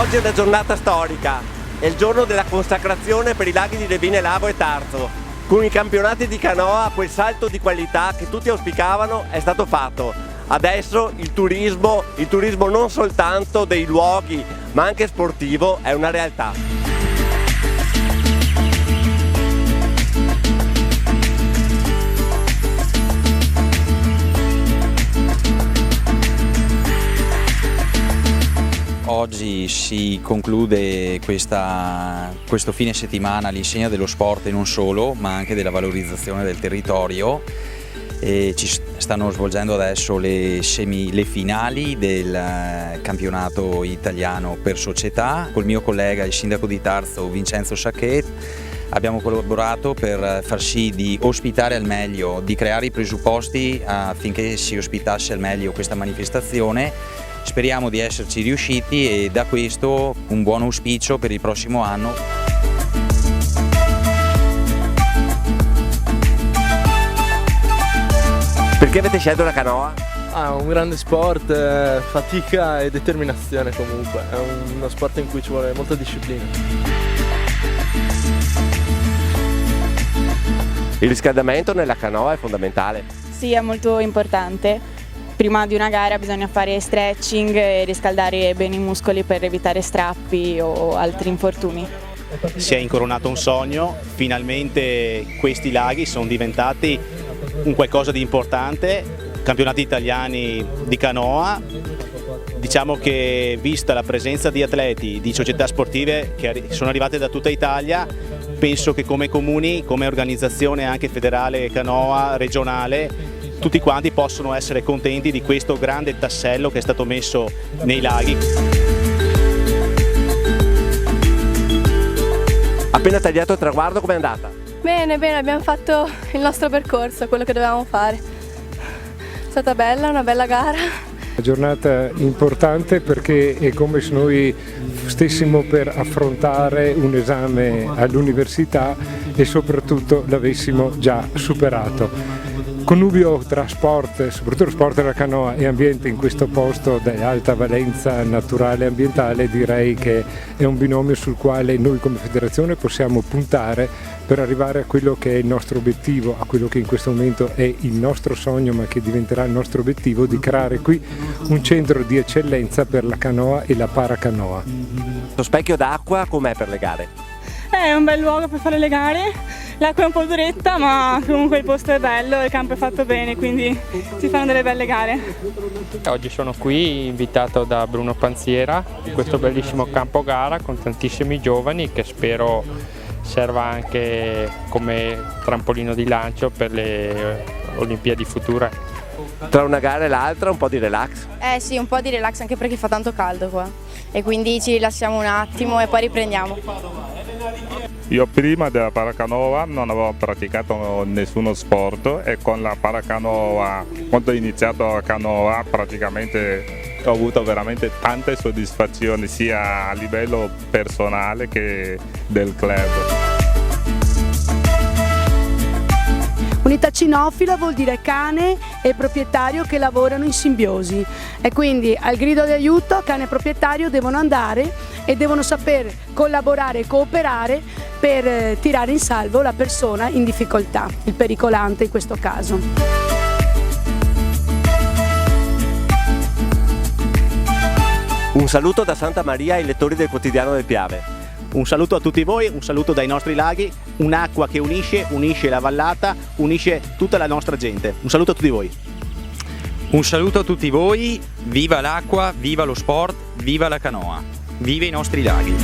Oggi è una giornata storica, è il giorno della consacrazione per i laghi di Revine, Lavo e Tarzo. Con i campionati di canoa quel salto di qualità che tutti auspicavano è stato fatto. Adesso il turismo non soltanto dei luoghi ma anche sportivo è una realtà. Oggi si conclude questo fine settimana all'insegna dello sport e non solo, ma anche della valorizzazione del territorio. E ci stanno svolgendo adesso le finali del campionato italiano per società. Col mio collega, il sindaco di Tarzo, Vincenzo Sacchet, abbiamo collaborato per far sì di ospitare al meglio, di creare i presupposti affinché si ospitasse al meglio questa manifestazione. Speriamo di esserci riusciti e da questo un buon auspicio per il prossimo anno. Perché avete scelto la canoa? Un grande sport, fatica e determinazione comunque, è uno sport in cui ci vuole molta disciplina. Il riscaldamento nella canoa è fondamentale. Sì, è molto importante. Prima di una gara bisogna fare stretching e riscaldare bene i muscoli per evitare strappi o altri infortuni. Si è incoronato un sogno, finalmente questi laghi sono diventati un qualcosa di importante, campionati italiani di canoa. Diciamo che vista la presenza di atleti, di società sportive che sono arrivate da tutta Italia, penso che come comuni, come organizzazione anche federale canoa, regionale, tutti quanti possono essere contenti di questo grande tassello che è stato messo nei laghi. Appena tagliato il traguardo, com'è andata? Bene, abbiamo fatto il nostro percorso, quello che dovevamo fare. È stata bella, una bella gara. Una giornata importante perché è come se noi stessimo per affrontare un esame all'università e soprattutto l'avessimo già superato. Connubio tra sport, soprattutto sport della canoa e ambiente in questo posto di alta valenza naturale e ambientale, direi che è un binomio sul quale noi come federazione possiamo puntare per arrivare a quello che è il nostro obiettivo, a quello che in questo momento è il nostro sogno ma che diventerà il nostro obiettivo, di creare qui un centro di eccellenza per la canoa e la paracanoa. Lo specchio d'acqua com'è per le gare? È un bel luogo per fare le gare, l'acqua è un po' duretta ma comunque il posto è bello, il campo è fatto bene, quindi si fanno delle belle gare. Oggi sono qui invitato da Bruno Panziera in questo bellissimo campo gara con tantissimi giovani che spero serva anche come trampolino di lancio per le Olimpiadi future. Tra una gara e l'altra un po' di relax? Sì, un po' di relax anche perché fa tanto caldo qua e quindi ci rilassiamo un attimo e poi riprendiamo. Io prima della paracanoa non avevo praticato nessuno sport e con la paracanoa, quando ho iniziato la canoa, praticamente ho avuto veramente tante soddisfazioni sia a livello personale che del club. Unità cinofila vuol dire cane e proprietario che lavorano in simbiosi e quindi al grido di aiuto cane e proprietario devono andare e devono saper collaborare e cooperare per tirare in salvo la persona in difficoltà, il pericolante in questo caso. Un saluto da Santa Maria ai lettori del Quotidiano del Piave. Un saluto a tutti voi, un saluto dai nostri laghi, un'acqua che unisce la vallata, unisce tutta la nostra gente. Un saluto a tutti voi. Un saluto a tutti voi, viva l'acqua, viva lo sport, viva la canoa, viva i nostri laghi.